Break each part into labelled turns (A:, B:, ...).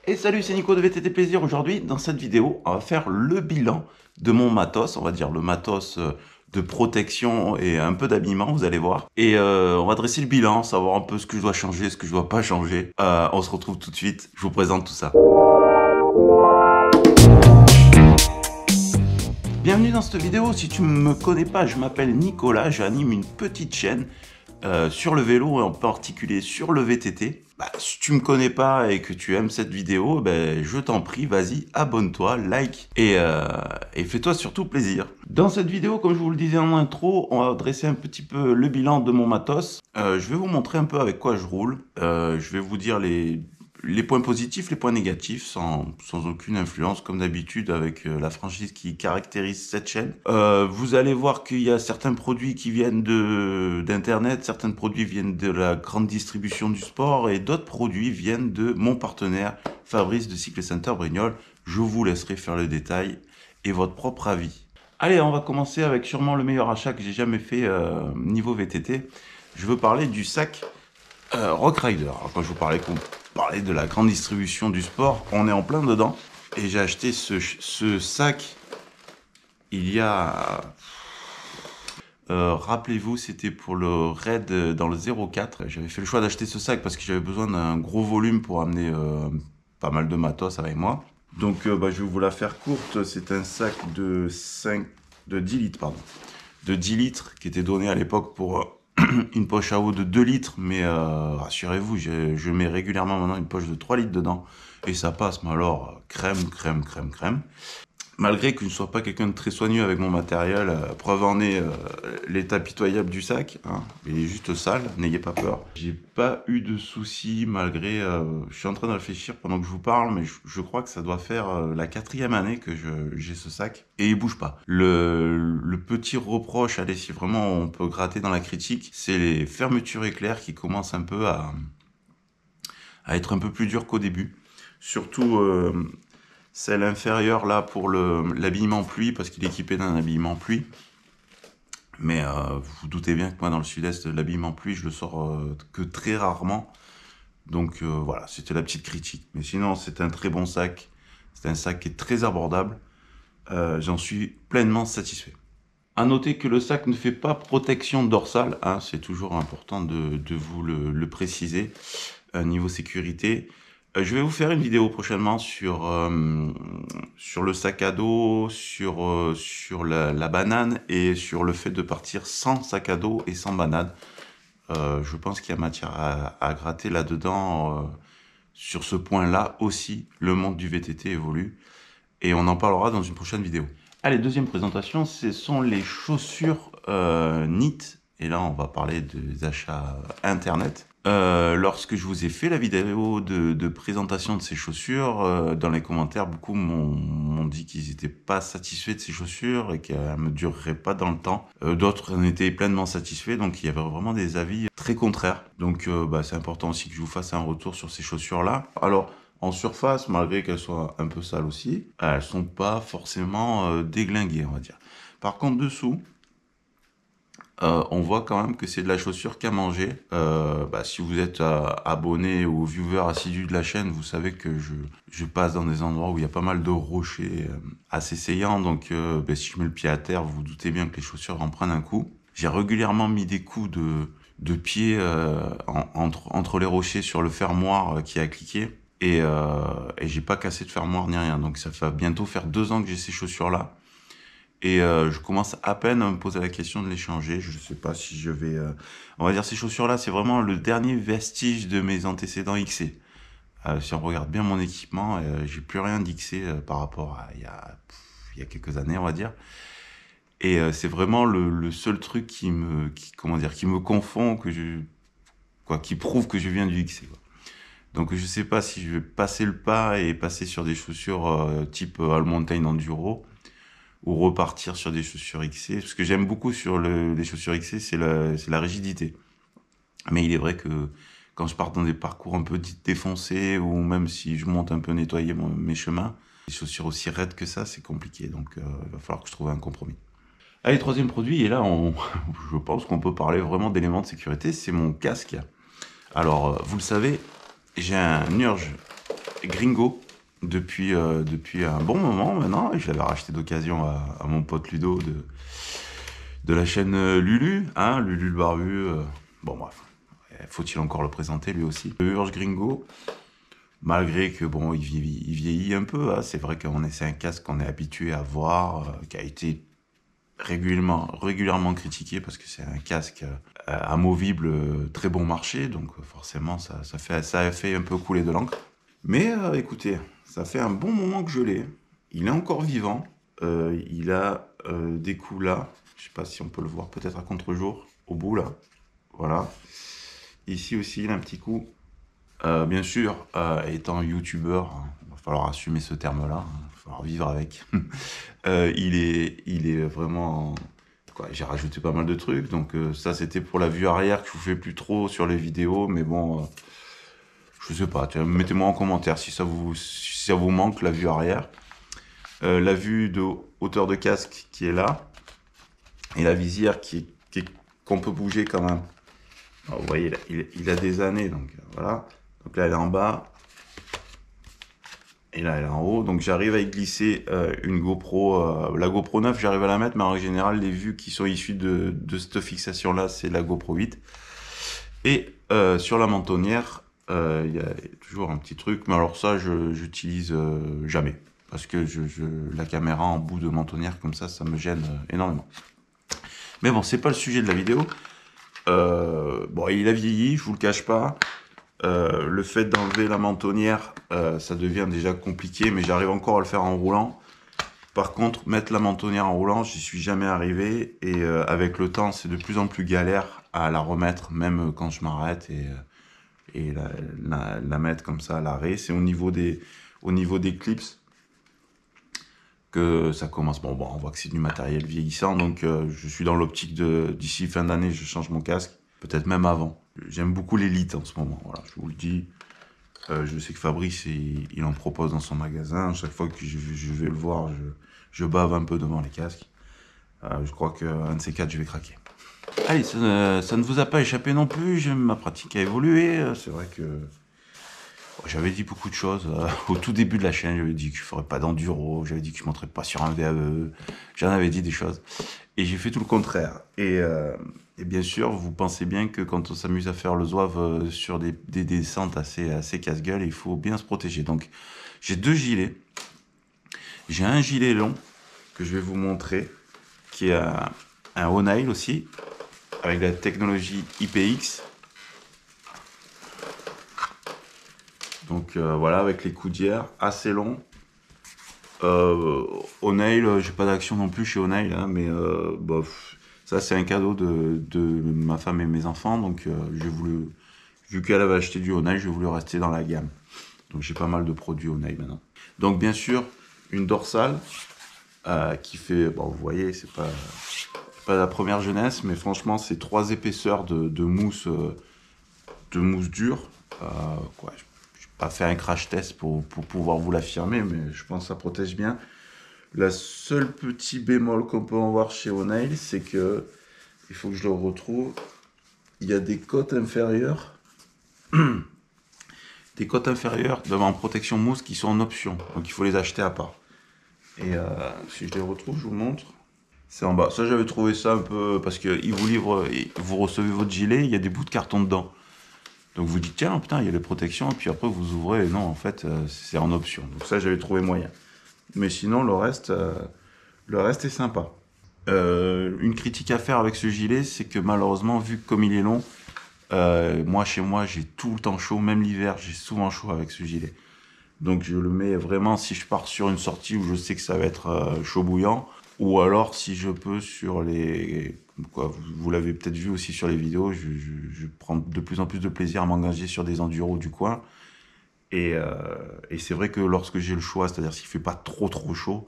A: Et salut, c'est Nico de VTT Plaisir. Aujourd'hui, dans cette vidéo, on va faire le bilan de mon matos, on va dire le matos de protection et un peu d'habillement, vous allez voir. Et on va dresser le bilan, savoir un peu ce que je dois changer, ce que je dois pas changer. On se retrouve tout de suite, je vous présente tout ça. Bienvenue dans cette vidéo, si tu ne me connais pas, je m'appelle Nicolas, j'anime une petite chaîne sur le vélo et en particulier sur le VTT. Si tu me connais pas et que tu aimes cette vidéo, je t'en prie, vas-y, abonne-toi, like et fais-toi surtout plaisir. Dans cette vidéo, comme je vous le disais en intro, on va dresser un petit peu le bilan de mon matos. Je vais vous montrer un peu avec quoi je roule. Je vais vous dire les points positifs, les points négatifs, sans aucune influence, comme d'habitude, avec la franchise qui caractérise cette chaîne. Vous allez voir qu'il y a certains produits qui viennent d'Internet, certains produits viennent de la grande distribution du sport, et d'autres produits viennent de mon partenaire, Fabrice de Cycle Center Brignoles. Je vous laisserai faire le détail et votre propre avis. Allez, on va commencer avec sûrement le meilleur achat que j'ai jamais fait niveau VTT. Je veux parler du sac Rock Rider. Alors, quand je vous parlais de la grande distribution du sport, on est en plein dedans. Et j'ai acheté ce sac il y a... rappelez-vous, c'était pour le raid dans le 04. J'avais fait le choix d'acheter ce sac parce que j'avais besoin d'un gros volume pour amener pas mal de matos avec moi. Donc je vais vous la faire courte. C'est un sac de 10 litres, pardon. De 10 litres qui était donné à l'époque pour... une poche à eau de 2 litres, mais rassurez-vous, je mets régulièrement maintenant une poche de 3 litres dedans, et ça passe, mais alors, crème. Malgré que je ne sois pas quelqu'un de très soigneux avec mon matériel, preuve en est l'état pitoyable du sac, hein. Il est juste sale, n'ayez pas peur. J'ai pas eu de soucis malgré, je suis en train de réfléchir pendant que je vous parle, mais je crois que ça doit faire la 4e année que j'ai ce sac, et il bouge pas. Le petit reproche, allez, si vraiment on peut gratter dans la critique, c'est les fermetures éclairs qui commencent un peu à être un peu plus dures qu'au début. Surtout celle inférieure là pour l'habillement pluie, parce qu'il est équipé d'un habillement pluie. Mais vous vous doutez bien que moi dans le sud-est, l'habillement pluie, je le sors que très rarement. Donc voilà, c'était la petite critique. Mais sinon, c'est un très bon sac. C'est un sac qui est très abordable. J'en suis pleinement satisfait. À noter que le sac ne fait pas protection dorsale, hein, c'est toujours important de vous le préciser. Niveau sécurité, je vais vous faire une vidéo prochainement sur le sac à dos, sur la banane et sur le fait de partir sans sac à dos et sans banane. Je pense qu'il y a matière à gratter là-dedans. Sur ce point-là aussi, le monde du VTT évolue et on en parlera dans une prochaine vidéo. Allez, deuxième présentation, ce sont les chaussures NIT. Et là, on va parler des achats Internet. Lorsque je vous ai fait la vidéo de présentation de ces chaussures, dans les commentaires, beaucoup m'ont dit qu'ils n'étaient pas satisfaits de ces chaussures et qu'elles ne me dureraient pas dans le temps. D'autres en étaient pleinement satisfaits, donc il y avait vraiment des avis très contraires. Donc c'est important aussi que je vous fasse un retour sur ces chaussures-là. Alors, en surface, malgré qu'elles soient un peu sales aussi, elles sont pas forcément déglinguées, on va dire. Par contre, dessous, on voit quand même que c'est de la chaussure qu'à manger. Si vous êtes abonné ou viewer assidu de la chaîne, vous savez que je passe dans des endroits où il y a pas mal de rochers assez saillants. Donc si je mets le pied à terre, vous vous doutez bien que les chaussures en prennent un coup. J'ai régulièrement mis des coups de pied entre les rochers sur le fermoir qui a cliqué. Et j'ai pas cassé de fermoir ni rien. Donc ça va bientôt faire 2 ans que j'ai ces chaussures-là. Et je commence à peine à me poser la question de les changer. Je sais pas si je vais... On va dire ces chaussures-là, c'est vraiment le dernier vestige de mes antécédents XC. Si on regarde bien mon équipement, j'ai plus rien d'XC par rapport à il y a quelques années, on va dire. Et c'est vraiment le seul truc qui me confond, qui prouve que je viens du XC, quoi. Donc je sais pas si je vais passer le pas et passer sur des chaussures type All Mountain Enduro, ou repartir sur des chaussures XC. Ce que j'aime beaucoup sur les chaussures XC, c'est la rigidité. Mais il est vrai que quand je pars dans des parcours un peu défoncés, ou même si je monte un peu nettoyer mes chemins, des chaussures aussi raides que ça, c'est compliqué. Donc il va falloir que je trouve un compromis. Allez, troisième produit, et là, je pense qu'on peut parler vraiment d'éléments de sécurité, c'est mon casque. Alors, vous le savez, j'ai un Urge Gringo depuis un bon moment maintenant. Je l'avais racheté d'occasion à mon pote Ludo de la chaîne Lulu, hein, Lulu le barbu. Bon bref, faut-il encore le présenter lui aussi. Le Urge Gringo, malgré que bon, il vieillit un peu, hein, c'est vrai c'est un casque qu'on est habitué à voir, qui a été régulièrement critiqué parce que c'est un casque amovible très bon marché, donc forcément ça a fait un peu couler de l'encre. Mais écoutez, ça fait un bon moment que je l'ai. Il est encore vivant. Il a des coups là. Je sais pas si on peut le voir peut-être à contre-jour. Au bout là. Voilà. Ici aussi, il a un petit coup. Bien sûr, étant youtubeur, hein, il va falloir assumer ce terme-là. Il va falloir vivre avec. Il est vraiment... Quoi, j'ai rajouté pas mal de trucs. Donc ça, c'était pour la vue arrière que je vous fais plus trop sur les vidéos. Mais bon... je sais pas, mettez-moi en commentaire si ça vous manque, la vue arrière. La vue de hauteur de casque qui est là. Et la visière qu'on peut bouger quand même. Alors, vous voyez, là, il a des années, donc voilà. Donc là, elle est en bas. Et là, elle est en haut. Donc j'arrive à y glisser une GoPro. La GoPro 9, j'arrive à la mettre, mais en général, les vues qui sont issues de cette fixation-là, c'est la GoPro 8. Et sur la mentonnière, il y a toujours un petit truc, mais alors ça, j'utilise jamais. Parce que la caméra en bout de mentonnière, comme ça me gêne énormément. Mais bon, c'est pas le sujet de la vidéo. Bon, il a vieilli, je vous le cache pas. Le fait d'enlever la mentonnière, ça devient déjà compliqué, mais j'arrive encore à le faire en roulant. Par contre, mettre la mentonnière en roulant, j'y suis jamais arrivé. Et avec le temps, c'est de plus en plus galère à la remettre, même quand je m'arrête et la mettre comme ça à l'arrêt. C'est au niveau des clips que ça commence. Bon, on voit que c'est du matériel vieillissant, donc je suis dans l'optique d'ici fin d'année, je change mon casque, peut-être même avant. J'aime beaucoup l'Elite en ce moment, voilà, je vous le dis. Je sais que Fabrice, il en propose dans son magasin. Chaque fois que je vais le voir, je bave un peu devant les casques. Je crois qu'un de ces quatre, je vais craquer. Allez, ça ne vous a pas échappé non plus, ma pratique a évolué. C'est vrai que j'avais dit beaucoup de choses. Au tout début de la chaîne, j'avais dit que je ferais pas d'enduro, j'avais dit que je ne monterais pas sur un VAE. J'en avais dit des choses. Et j'ai fait tout le contraire. Et bien sûr, vous pensez bien que quand on s'amuse à faire le zouave sur des descentes assez casse-gueule, il faut bien se protéger. Donc, j'ai deux gilets. J'ai un gilet long que je vais vous montrer, qui est un O'Neill aussi, avec la technologie IPX. Donc voilà, avec les coudières assez longs. O'Neill, j'ai pas d'action non plus chez O'Neill, hein, mais bof. Ça, c'est un cadeau de ma femme et mes enfants, donc j'ai voulu, vu qu'elle avait acheté du O'Neill, j'ai voulu rester dans la gamme. Donc j'ai pas mal de produits O'Neill maintenant. Donc bien sûr, une dorsale qui fait, bon vous voyez, c'est pas la première jeunesse, mais franchement c'est 3 épaisseurs de mousse dure. Quoi, je n'ai pas fait un crash test pour pouvoir vous l'affirmer, mais je pense que ça protège bien. La seule petit bémol qu'on peut en voir chez O'Neill, c'est que, il faut que je le retrouve, il y a des côtes inférieures, en protection mousse qui sont en option, donc il faut les acheter à part. Et si je les retrouve, je vous montre. C'est en bas. Ça, j'avais trouvé ça un peu, parce qu'ils vous livrent, vous recevez votre gilet, il y a des bouts de carton dedans. Donc vous dites, tiens, putain, il y a les protections, et puis après vous ouvrez, et non, en fait, c'est en option. Donc ça, j'avais trouvé moyen. Mais sinon, le reste est sympa. Une critique à faire avec ce gilet, c'est que malheureusement, vu que comme il est long, moi, chez moi, j'ai tout le temps chaud, même l'hiver, j'ai souvent chaud avec ce gilet. Donc je le mets vraiment si je pars sur une sortie où je sais que ça va être chaud bouillant, ou alors si je peux sur les... Quoi, vous l'avez peut-être vu aussi sur les vidéos, je prends de plus en plus de plaisir à m'engager sur des enduros du coin. Et c'est vrai que lorsque j'ai le choix, c'est-à-dire s'il ne fait pas trop chaud,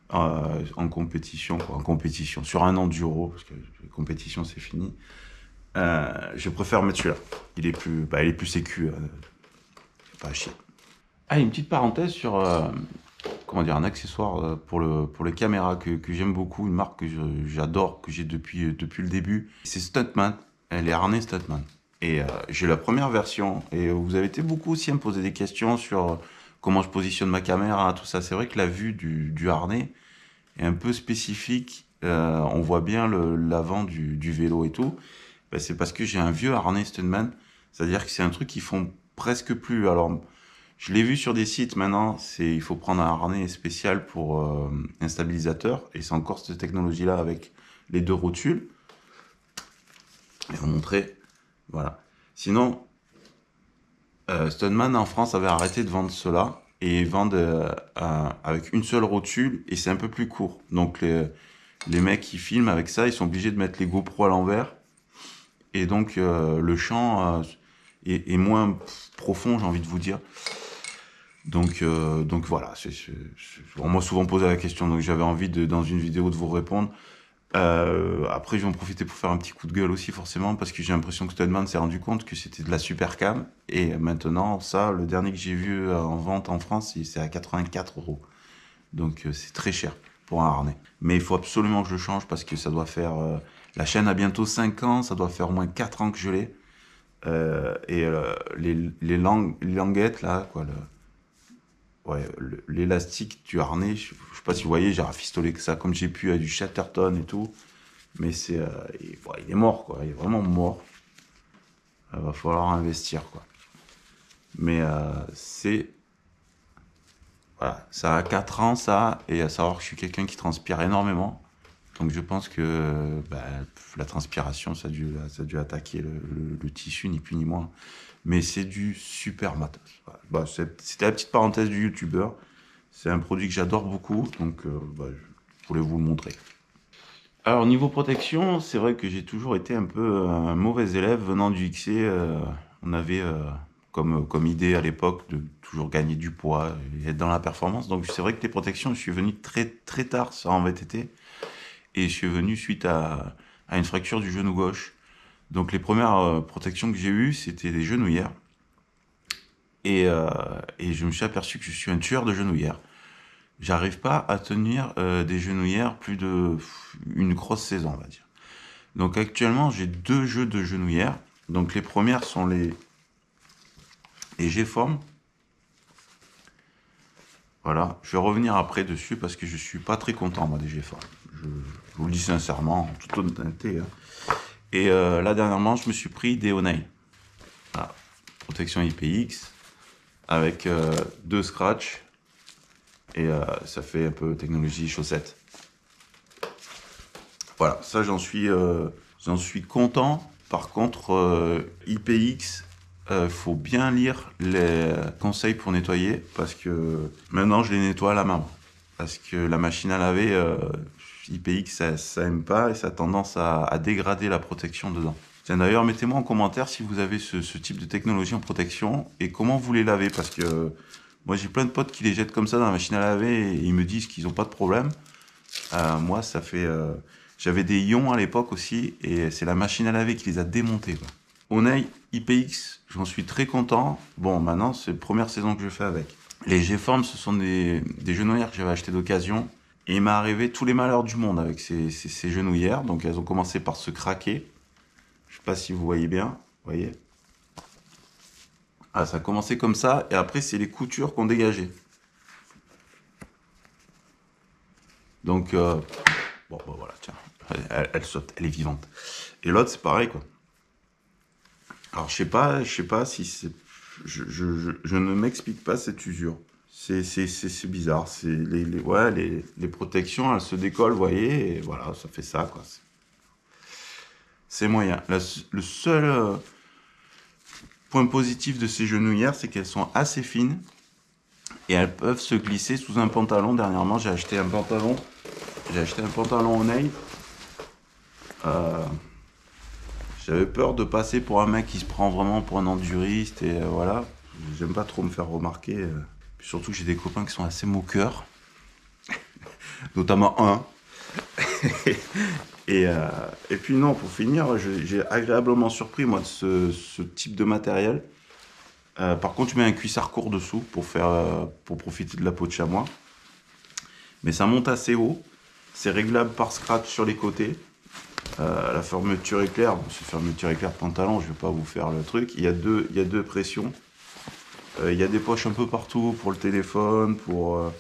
A: en compétition, sur un enduro, parce que la compétition c'est fini, je préfère mettre celui-là. Il est plus sécu, pas à chier. Ah, une petite parenthèse sur un accessoire pour les caméras que j'aime beaucoup, une marque que j'adore, que j'ai depuis le début. C'est Stuntman, les harnais Stuntman. Et j'ai la première version, et vous avez été beaucoup aussi à me poser des questions sur comment je positionne ma caméra, tout ça. C'est vrai que la vue du harnais est un peu spécifique. On voit bien l'avant du vélo et tout. Ben, c'est parce que j'ai un vieux harnais Stuntman. C'est-à-dire que c'est un truc qu'ils font presque plus. Alors, je l'ai vu sur des sites maintenant, il faut prendre un harnais spécial pour un stabilisateur. Et c'est encore cette technologie-là avec les 2 rotules. Je vais vous montrer. Voilà. Sinon, Stuntman en France avait arrêté de vendre cela. Et ils vendent avec une seule rotule et c'est un peu plus court. Donc les mecs qui filment avec ça, ils sont obligés de mettre les GoPro à l'envers. Et donc le champ est moins profond, j'ai envie de vous dire. Donc voilà, on m'a souvent posé la question, donc j'avais envie dans une vidéo de vous répondre. Après, je vais en profiter pour faire un petit coup de gueule aussi, forcément, parce que j'ai l'impression que Stuntman s'est rendu compte que c'était de la super cam. Et maintenant, ça, le dernier que j'ai vu en vente en France, c'est à 84 €. Donc c'est très cher pour un harnais. Mais il faut absolument que je le change parce que ça doit faire... la chaîne a bientôt 5 ans, ça doit faire au moins 4 ans que je l'ai. Les languettes, là, quoi, l'élastique du harnais, je sais pas si vous voyez, j'ai rafistolé que ça comme j'ai pu à du Chatterton et tout. Mais il est mort, quoi. Il est vraiment mort. Il va falloir investir, quoi. Mais voilà, ça a 4 ans, ça, et à savoir que je suis quelqu'un qui transpire énormément. Donc je pense que la transpiration, ça a dû attaquer le tissu, ni plus ni moins. Mais c'est du super matos. Voilà. C'était la petite parenthèse du youtubeur. C'est un produit que j'adore beaucoup, donc je voulais vous le montrer. Alors niveau protection, c'est vrai que j'ai toujours été un peu un mauvais élève venant du XC. On avait comme idée à l'époque de toujours gagner du poids et être dans la performance. Donc c'est vrai que les protections, je suis venu très très tard ça en VTT. Et je suis venu suite à une fracture du genou gauche. Donc les premières protections que j'ai eues, c'était des genouillères. Et je me suis aperçu que je suis un tueur de genouillères. J'arrive pas à tenir des genouillères plus une grosse saison, on va dire. Donc actuellement, j'ai 2 jeux de genouillères. Donc les premières sont les G-Form. Voilà, je vais revenir après dessus parce que je suis pas très content, moi, des G-Form. Je vous le dis sincèrement, en toute honnêteté. Hein. Et là, dernièrement, je me suis pris des Honei. Voilà. Protection IPX avec 2 scratchs. Et ça fait un peu technologie chaussette. Voilà, ça j'en suis content. Par contre, IPX, faut bien lire les conseils pour nettoyer parce que maintenant je les nettoie à la main. Parce que la machine à laver, IPX, ça aime pas et ça a tendance à dégrader la protection dedans. Tiens, d'ailleurs, mettez-moi en commentaire si vous avez ce type de technologie en protection et comment vous les lavez parce que moi j'ai plein de potes qui les jettent comme ça dans la machine à laver et ils me disent qu'ils n'ont pas de problème. Moi, ça fait... j'avais des ions à l'époque aussi, et c'est la machine à laver qui les a démontés. Honei IPX, j'en suis très content. Bon, maintenant, c'est la première saison que je fais avec. Les G-Form, ce sont des genouillères que j'avais achetées d'occasion. Et il m'est arrivé tous les malheurs du monde avec ces genouillères. Donc, elles ont commencé par se craquer. Je sais pas si vous voyez bien. Vous voyez ? Ah, ça a commencé comme ça, et après, c'est les coutures qu'on dégageait. Donc, bon, voilà, tiens. Elle saute, elle est vivante. Et l'autre, c'est pareil, quoi. Alors, je sais pas si c'est... Je ne m'explique pas cette usure. C'est bizarre. Les protections, elles se décollent, vous voyez, et voilà, ça fait ça, quoi. C'est moyen. Le seul point positif de ces genouillères, c'est qu'elles sont assez fines et elles peuvent se glisser sous un pantalon. Dernièrement, j'ai acheté un pantalon Honei. J'avais peur de passer pour un mec qui se prend vraiment pour un enduriste et voilà. J'aime pas trop me faire remarquer. Puis surtout que j'ai des copains qui sont assez moqueurs, notamment un. et puis non, pour finir, j'ai agréablement surpris moi de ce type de matériel. Par contre, je mets un cuissard court dessous pour profiter de la peau de chamois. Mais ça monte assez haut. C'est réglable par scratch sur les côtés. La fermeture éclair, bon, c'est fermeture éclair pantalon, je vais pas vous faire le truc. Il y a deux pressions. Il y a des poches un peu partout pour le téléphone, pour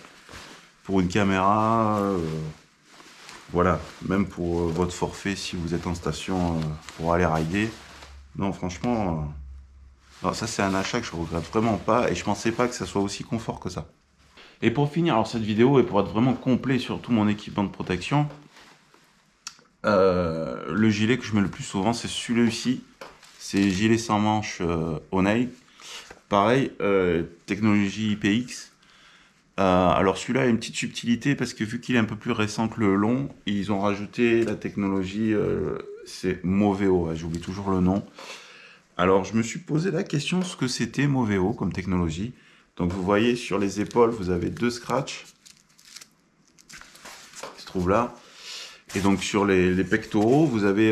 A: une caméra. Voilà, même pour votre forfait si vous êtes en station pour aller rider. Non, franchement, non, ça c'est un achat que je regrette vraiment pas et je pensais pas que ça soit aussi confort que ça. Et pour finir, alors cette vidéo et pour être vraiment complet sur tout mon équipement de protection, le gilet que je mets le plus souvent c'est celui-ci, c'est gilet sans manche O'Neill. Pareil, technologie IPX. Alors celui-là a une petite subtilité parce que vu qu'il est un peu plus récent que le long, ils ont rajouté la technologie, c'est Moveo, j'oublie toujours le nom. Alors je me suis posé la question ce que c'était Moveo comme technologie. Donc vous voyez sur les épaules, vous avez 2 scratchs qui se trouvent là. Et donc sur les pectoraux, vous avez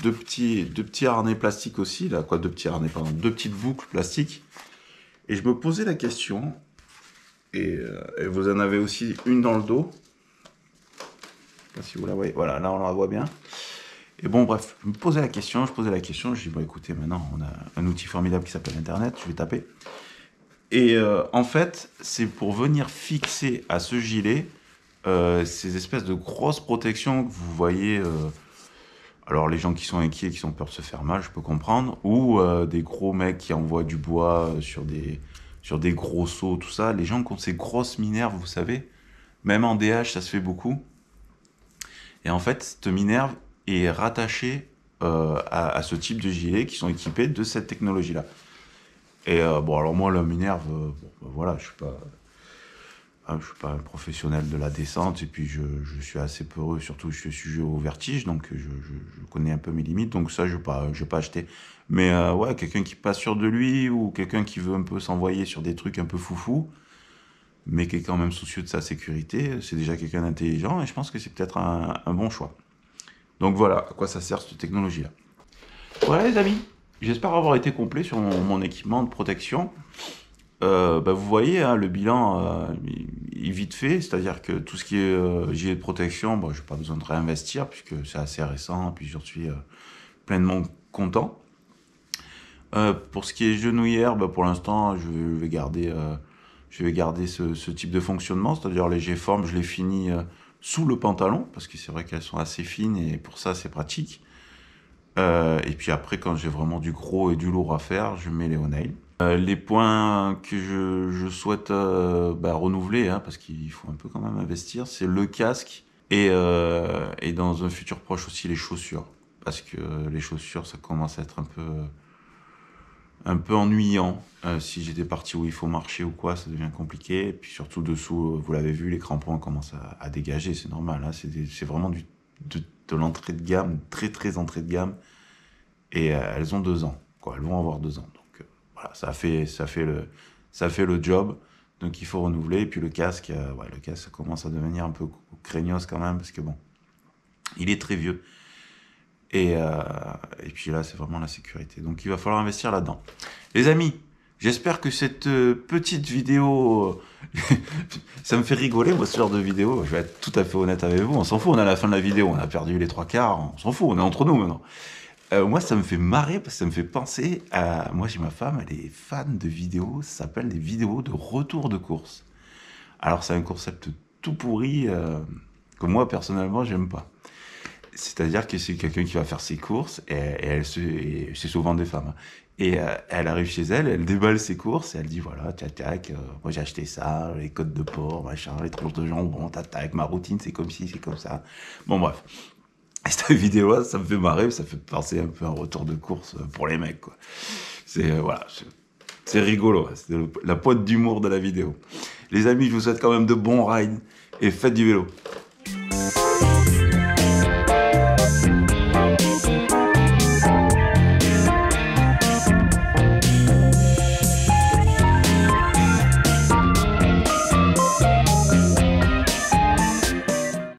A: deux petits harnais plastiques aussi, là, quoi, deux petits harnais, pardon, 2 petites boucles plastiques. Et je me posais la question, et vous en avez aussi une dans le dos. Je sais pas si vous la voyez, voilà, là on la voit bien. Et bon, bref, je me posais la question, je dis, bon écoutez, maintenant on a un outil formidable qui s'appelle Internet, je vais taper. Et en fait, c'est pour venir fixer à ce gilet ces espèces de grosses protections que vous voyez. Alors les gens qui sont inquiets, qui ont peur de se faire mal, je peux comprendre. Ou des gros mecs qui envoient du bois sur des gros seaux, tout ça. Les gens qui ont ces grosses minerves, vous savez. Même en DH, ça se fait beaucoup. Et en fait, cette minerve est rattachée à ce type de gilet qui sont équipés de cette technologie-là. Et bon, alors moi, la minerve, bon, ben voilà, je suis pas un professionnel de la descente, et puis je suis assez peureux, surtout je suis sujet au vertige, donc je connais un peu mes limites, donc ça, je vais pas acheter. Mais ouais, quelqu'un qui passe sûr de lui, ou quelqu'un qui veut un peu s'envoyer sur des trucs un peu foufou, mais qui est quand même soucieux de sa sécurité, c'est déjà quelqu'un d'intelligent, et je pense que c'est peut-être un bon choix. Donc voilà, à quoi ça sert cette technologie-là. Voilà les amis, j'espère avoir été complet sur mon équipement de protection. Bah, vous voyez, hein, le bilan est vite fait, c'est-à-dire que tout ce qui est gilet de protection, bon, je n'ai pas besoin de réinvestir puisque c'est assez récent, puis j'en suis pleinement content. Pour ce qui est genouillère, bah, pour l'instant, je vais garder ce type de fonctionnement, c'est-à-dire les G-formes, je les finis sous le pantalon, parce que c'est vrai qu'elles sont assez fines et pour ça c'est pratique. Et puis après, quand j'ai vraiment du gros et du lourd à faire, je mets les O'Neill. Les points que je souhaite renouveler, hein, parce qu'il faut un peu quand même investir, c'est le casque et dans un futur proche aussi les chaussures. Parce que les chaussures, ça commence à être un peu ennuyant. Si j'étais parti où il faut marcher ou quoi, ça devient compliqué. Et puis surtout dessous, vous l'avez vu, les crampons commencent à dégager, c'est normal. Hein, c'est vraiment de l'entrée de gamme, très très entrée de gamme. Et elles ont 2 ans, quoi. Elles vont avoir 2 ans. Donc voilà, ça fait le job. Donc il faut renouveler. Et puis le casque, le casque, ça commence à devenir un peu craignos quand même, parce que bon, il est très vieux. Et puis là, c'est vraiment la sécurité. Donc il va falloir investir là-dedans. Les amis, j'espère que cette petite vidéo, ça me fait rigoler, moi, ce genre de vidéo. Je vais être tout à fait honnête avec vous. On s'en fout, on est à la fin de la vidéo, on a perdu les 3/4, on s'en fout, on est entre nous maintenant. Moi, ça me fait marrer parce que ça me fait penser à... Moi, j'ai ma femme, elle est fan de vidéos, ça s'appelle des vidéos de retour de course. Alors, c'est un concept tout pourri que moi, personnellement, j'aime pas. C'est-à-dire que c'est quelqu'un qui va faire ses courses, et c'est souvent des femmes. Et elle arrive chez elle, elle déballe ses courses, et elle dit, voilà, tac, moi j'ai acheté ça, les côtes de porc, machin, les tranches de jambon, tac, ma routine, c'est comme ci, c'est comme ça. Bon, bref. Et cette vidéo-là, ça me fait marrer, ça fait penser un peu à un retour de course pour les mecs, quoi. Voilà, c'est rigolo, c'est la pointe d'humour de la vidéo. Les amis, je vous souhaite quand même de bons rides, et faites du vélo.